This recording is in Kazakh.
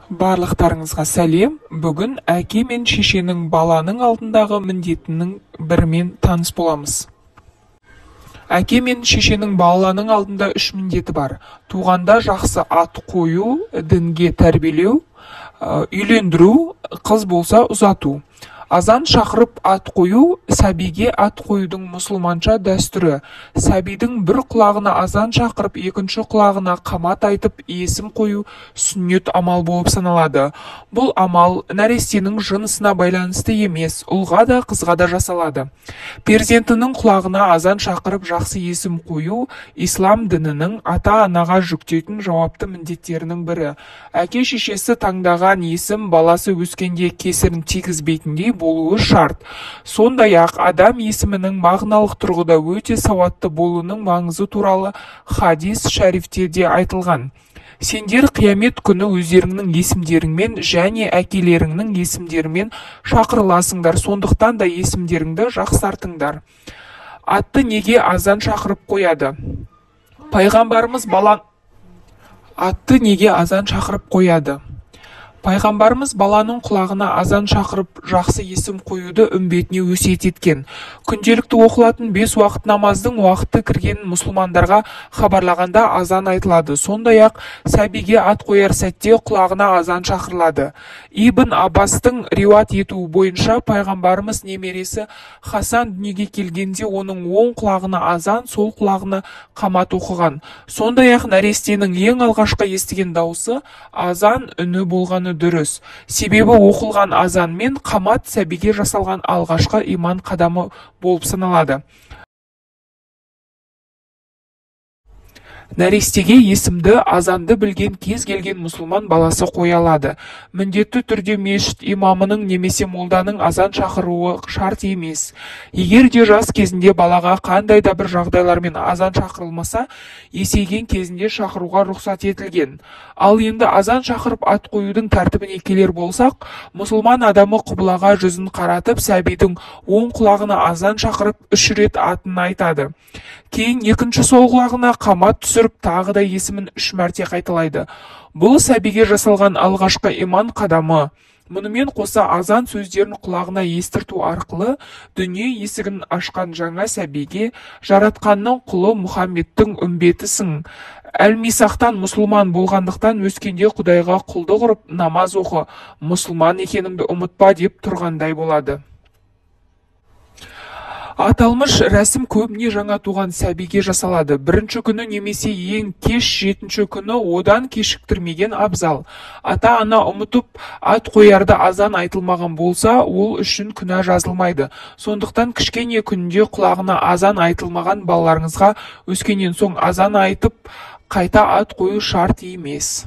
Барлықтарыңызға сәлем. Бүгін әке мен шешенің баланың алдындағы міндетінің бірімен таныс боламыз. Әке мен шешенің баланың алдында 3 міндеті бар. Туғанда жақсы ат қою, дінге тәрбиелеу, үйлендіру, қыз болса ұзату. Азан шақырып ат қою, сәбиге ат қоюдың мұсылманша дәстүрі. Сәбидің бір құлағына азан шақырып, екінші құлағына қамат айтып, есім қою сүннет амал болып саналады. Бұл амал нәрестенің жынысына байланысты емес, ұлға да қызға да жасалады. Перзентінің құлағына азан шақырып жақсы есім қою ислам дінінің ата-анаға жүктейтін жауапты міндеттерінің бірі. Әке шешесі таңдаған есім баласы өскенде кесірін тигізбейтіндей болуы шарт. Сондай-ақ адам есімінің мағыналық тұрғыда өте сауатты болуының маңызы туралы хадис шәрифтерде айтылған. Сендер қиямет күні өздеріңнің есімдеріңмен және әкелеріңнің есімдерімен шақырыласыңдар, сондықтан да есімдеріңді жақсартыңдар. Атты неге азан шақырып қояды? Пайғамбарымыз баланың құлағына азан шақырып жақсы есім қоюды үмбетіне өсиет еткен. Күнделікті оқылатын 5 уақыт намаздың уақыты кіргенін мұсылмандарға хабарлағанда азан айтылады. Сондай-ақ сәбиге ат қояр сәтте құлағына азан шақырылады. Ибн Аббастың риуат етуі бойынша пайғамбарымыз немересі Хасан дүниеге келгенде оның оң құлағына азан, сол құлағына қамат оқыған. Сондай-ақ нәрестенің ең алғашқы естіген дауысы азан үні болғаны дұрыс. Себебі оқылған азан мен қамат сәбиге жасалған алғашқы иман қадамы болып саналады. Нәрестеге есімді азанды білген кез келген мұсылман баласы қоя алады. Міндетті түрде мешіт имамының немесе молданың азан шақыруы шарт емес. Егер де жас кезінде балаға қандай да бір жағдайлармен азан шақырылмаса, есейген кезінде шақыруға рұқсат етілген. Ал енді азан шақырып ат қоюдың тәртібіне келер болсақ, мұсылман адамы құбылаға жүзін қаратып, сәбидің оң құлағына азан шақырып 3 рет атын айтады. Кейін екінші сол құлағына қамат түсіріп, тағы да есімін 3 мәрте қайталайды. Бұл сәбиге жасалған алғашқы иман қадамы. Мұнымен қоса азан сөздерін құлағына естірту арқылы дүние есігін ашқан жаңа сәбиге жаратқанның құлы Мұхаммедтің үмбетісің. Әл-Мисақтан мұсылман болғандықтан өскенде Құдайға құлдық ұрып намаз оқы, мұсылман екеніңді ұмытпа деп тұрғандай болады. Аталмыш рәсім көбіне жаңа туған сәбиге жасалады. Бірінші күні немесе ең кеш 7-ші күні одан кешіктірмеген абзал. Ата-ана ұмытып ат қоярда азан айтылмаған болса, ол үшін күнә жазылмайды. Сондықтан кішкене күнінде құлағына азан айтылмаған балаларыңызға өскеннен соң азан айтып, қайта ат қою шарт емес.